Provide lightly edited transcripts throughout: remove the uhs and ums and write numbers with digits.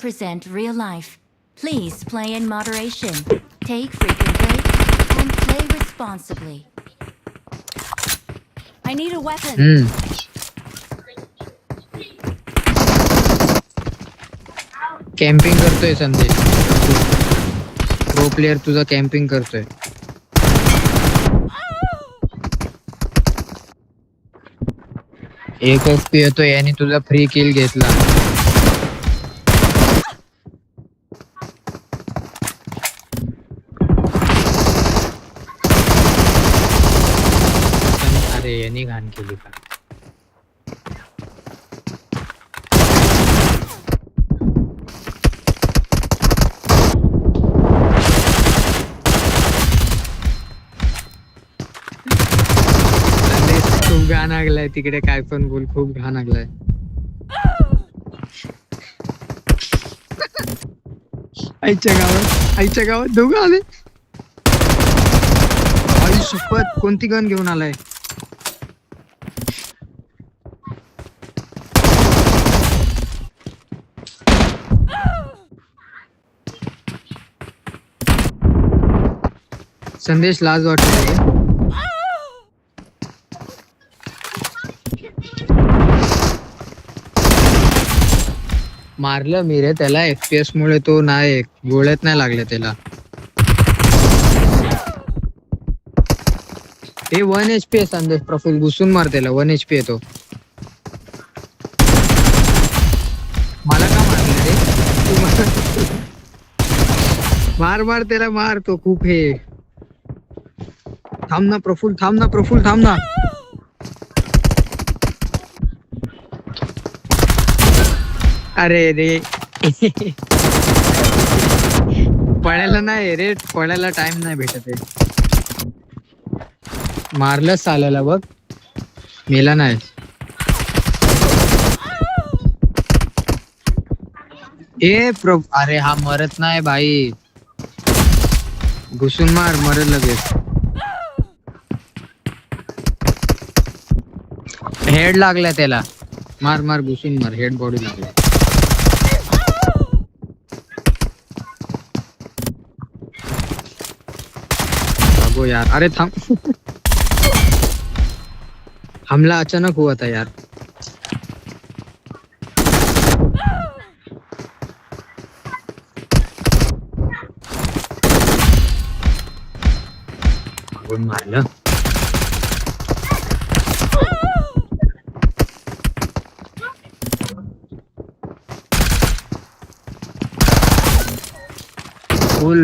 present real life. Please play in moderation. Take frequent breaks and play responsibly. I need a weapon. Camping करतोय संदेश. Pro player तुझा camping करतोय. एक FP येतोय आणि तुझा फ्री किल घेतला. अरे यांनी घाण केली का. खूप घाण लागलाय तिकडे. काय पण बोल, खूप घाण लागलाय. आईच्या गावात दोघं आले. आई शपथ, कोणती गन घेऊन आलाय. संदेश लाज वाटते. मारलं मी रे त्याला. FPS मुळे तो नाही, गोळ्यात नाही लागले त्याला. हे 1 HP आहे संदेश. प्रफुल घुसून मार त्याला. 1 HP आहे तो. मला का मारलं रे. मार त्याला मार. तो खूप हे. थांब ना प्रफुल, थांब ना. अरे रे. पळायला नाही रे, पळायला टाइम नाही भेटत आहे. मारलंच चालायला बघ. मेला नाही. अरे हा मरत नाही भाई. घुसून मार, मरत लगेच. हेड लागला त्याला. मार घुसून मार. हेड बॉडी लागला. भागो यार. अरे थांब. हमला अचानक हुआ था यार. मारलं. फुल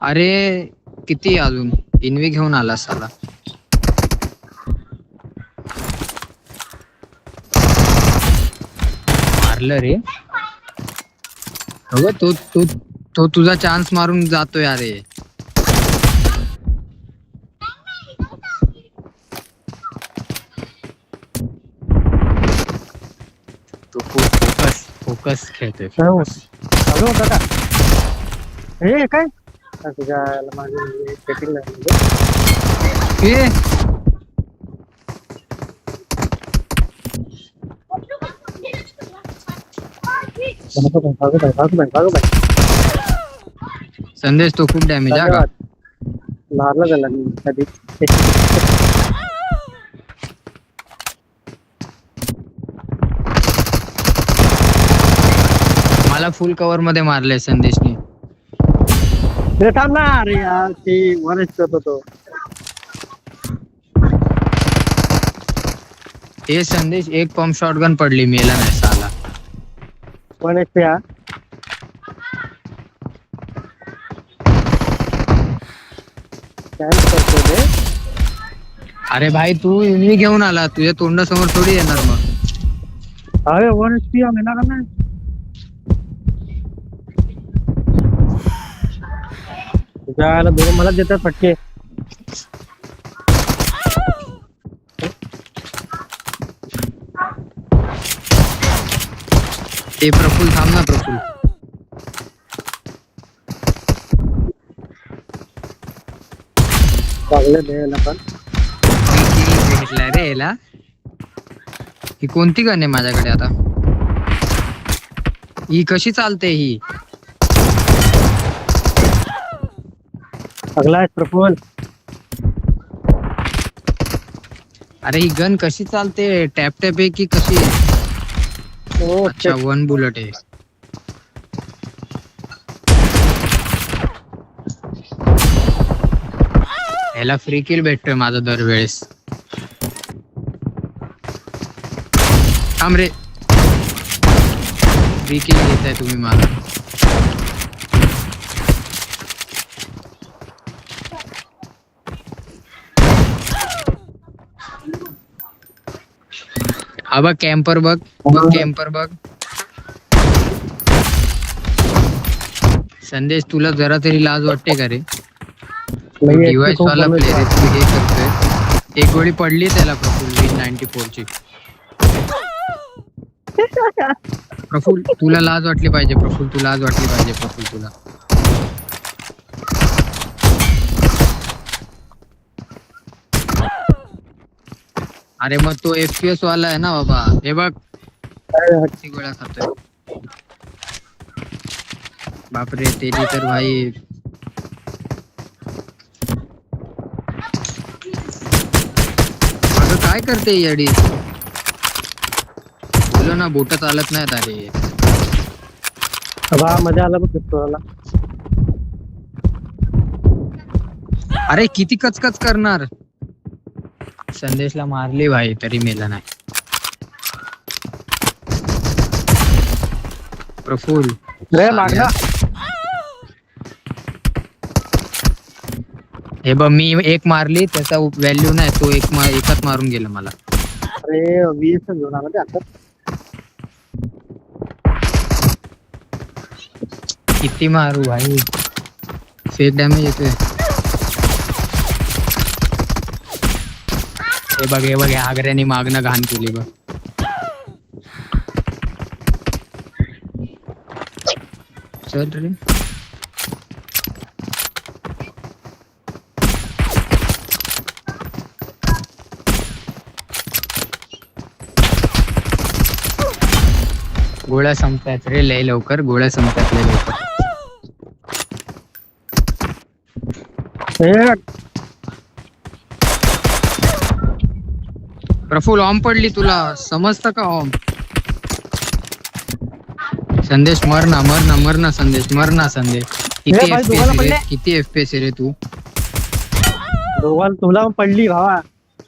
अरे किती अजून. इन्वी घेऊन आला साला. मारलं रे. अगं तो तुझा चान्स मारून जातोय. अरे तो खूप फोकस खेळतोय. हे काय तुझ्या माझी सेटिंग नाही. संदेश तो खूप डॅमेज आहे का. मारला त्याला कधी. मला फुल कव्हर मध्ये मारलंय संदेशने. थांब ना. अरे यार ती वरच करत होतो. हे संदेश एक पंप शॉटगन पडली. मेला नाही साला. 1 HP हा. अरे भाई तू इन्वी घेऊन आला. तुझ्या तोंडासमोर थोडी येणार मग. अरे 1 HP हा. मेला का नाही. तुझ्या दोन मला देतात फटके. ते प्रफुल थांब ना. प्रफुल चांगले मिळेल आपण. भेटलाय रे याला. ही कोणती गन आहे माझ्याकडे आता? ही कशी चालते ही? अगला आहे प्रफुल. अरे ही गन कशी चालते? टॅप टॅप आहे की कशी आहे? हो अच्छा, वन बुलेट आहे. ह्याला फ्री किल भेटतोय माझा दरवेळेस. थांब रे, फ्री किल घेताय तुम्ही मला. हा बघ कॅम्पर बघ, बघ कॅम्पर बघ. संदेश तुला जरा तरी लाज वाटते का रे? डिवाइस वाला प्लेअर तू हे करतोय. एक गोळी पडली त्याला प्रफुल विन 94 ची. प्रफुल तुला लाज वाटली पाहिजे. प्रफुल तुला लाज वाटली पाहिजे. प्रफुल तुला अरे मग तो FPS वाला आहे ना बाबा. हे बघ किती गोळ्या खातोय. बापरे तेरी तर भाई. अगं काय करते येडी? बोलो ना बोट चालत नाहीत. अरे मजा आला बघ पिस्तूलला. अरे किती कचकच करणार. संदेशला मारली भाई तरी मेला नाही. प्रफुल रे मागला. हे बघ मी एक मारली त्याचा व्हॅल्यू नाही. तो एकच मारून गेला मला. अरे 20 घेऊन आला ते आता. किती मारू भाई? फेक डॅमेज येतोय. हे बघ आग्र्याने मागणं घाण केली बघ. चल रे. गोळ्या संपतात रे लय लवकर. गोळ्या संपतात लय लवकर. प्रफुल ऑम पडली तुला समजतं का? ऑम संदेश मर ना संदेश मर ना संदेश. किती भाई, FPS दोघांना रे? किती FPS रे तू? दोघांना तुला पडली भावा.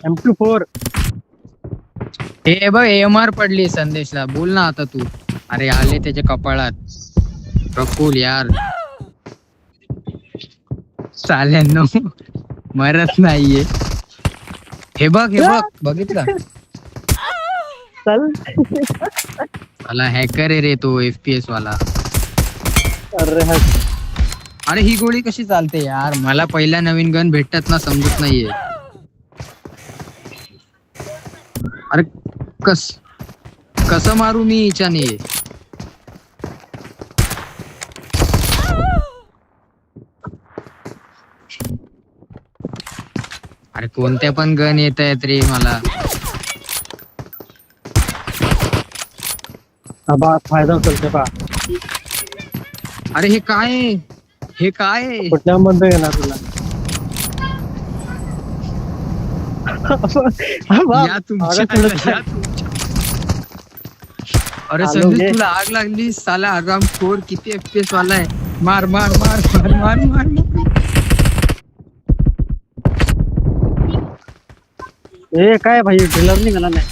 M24. हे बघ AMR पडली संदेशला. बोल ना आता तू. अरे आले त्याच्या कपाळात. प्रफुल यार चाल्यांनो मरत नाहीये. हे बघ बघितलं. चल मला हॅकर आहे रे तो FPS वाला. अरे अरे ही गोळी कशी चालते यार? मला पहिला नवीन गन भेटतात ना समजत नाहीये. अरे कसं मारू मी हिच्याने? अरे कोणत्या पण गन येत आहेत रे मला. फायदा उचलते पा. अरे हे काय आहे? हे काय आहे? कुठल्या मध्ये घेणार तुला? या तुमच्या. अरे संदेश तुला आग लागली साला आराम खोर. किती FPS वाला आहे? मार मार मार मार मार मार मार. ए काय भाई ड्रिलर निघाला नाही.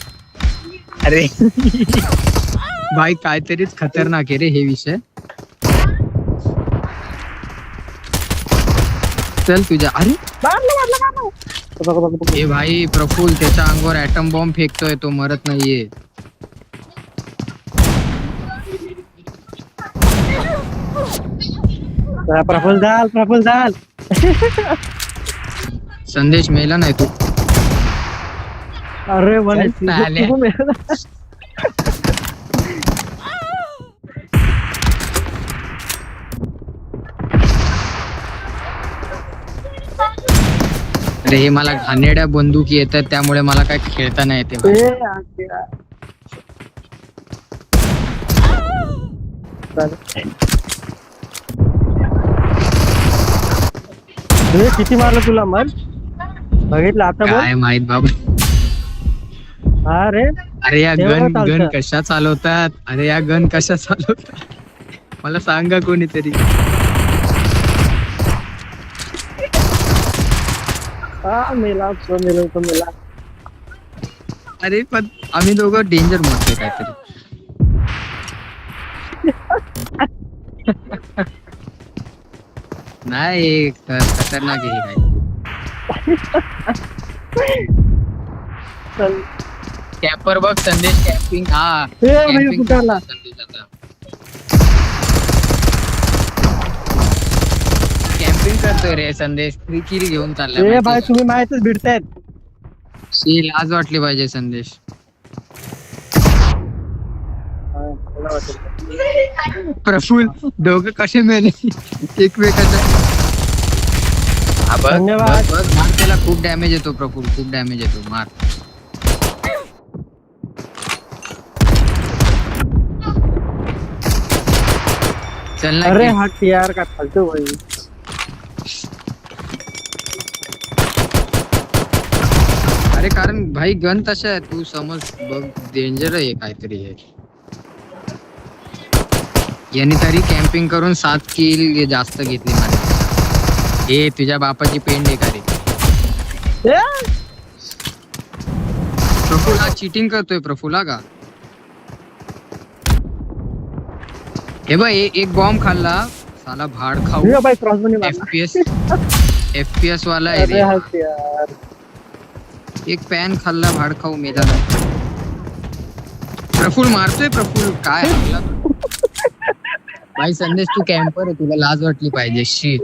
अरे भाई काहीतरीच खतरनाक आहे रे हे विषय. चल तुझ्या. अरे हे भाई प्रफुल त्याच्या अंगावर ऍटम बॉम्ब फेकतोय. तो मरत नाहीये. प्रफुल झाल. संदेश मेला नाही तू. अरे अरे हे मला घाणेरड्या बंदुकी येतात त्यामुळे मला काय खेळता नाही येते भाई. ए, आत्या. चालेल. हे किती मारलं तुला मग बघितलं आता बघ. काय माहित बाबा. हा रे अरे या तेव्हा गन चालतं. गन कशा चालवतात. अरे या गन कशा चालवतात मला सांगा कोणीतरी. हा मेला तो मेला तो मेला. अरे पण आम्ही दोघं डेंजर मोडतोय काहीतरी. नाही खतरनाक आहे हे चल. कॅपर बघ संदेश कॅम्पिंग. हा ए, भाई, कॅम्पिंग कुठला? संदेश आता कॅम्पिंग करतोय रे संदेश. 3 किल घेऊन ए चाललाय भाई तुम्ही माहितच भिडतायत. लाज वाटली पाहिजे संदेश. हा, मला वाटेल. प्रफुल दोघं कसे मेले एकमेकाच्या. हा बघ धन्यवाद. बघ, बघ, मार त्याला खूप डॅमेज येतो प्रफुल. खूप डॅमेज येतो मार. चल ना अरे kill. हट यार काय फालतू भाई. अरे कारण भाई गन तशा आहे तू समज बघ डेंजर आहे काहीतरी हे. यांनी तरी कॅम्पिंग करून 7 किल जास्त घेतली मला. हे तुझ्या बापाची पेंड आहे का रे. ए, प्रफुल हा चिटिंग करतोय. प्रफुल हा का हे बघ एक बॉम्ब खाल्ला साला भाड खाऊ. ये भाई क्रॉस बनी मारला. FPS वाला आहे अरे रे. हट यार. एक पॅन खाल्ला भाड खाऊ मेला. प्रफुल मारतोय. प्रफुल काय भाई संदेश तू कॅम्पर आहे तुला लाज वाटली पाहिजे शी.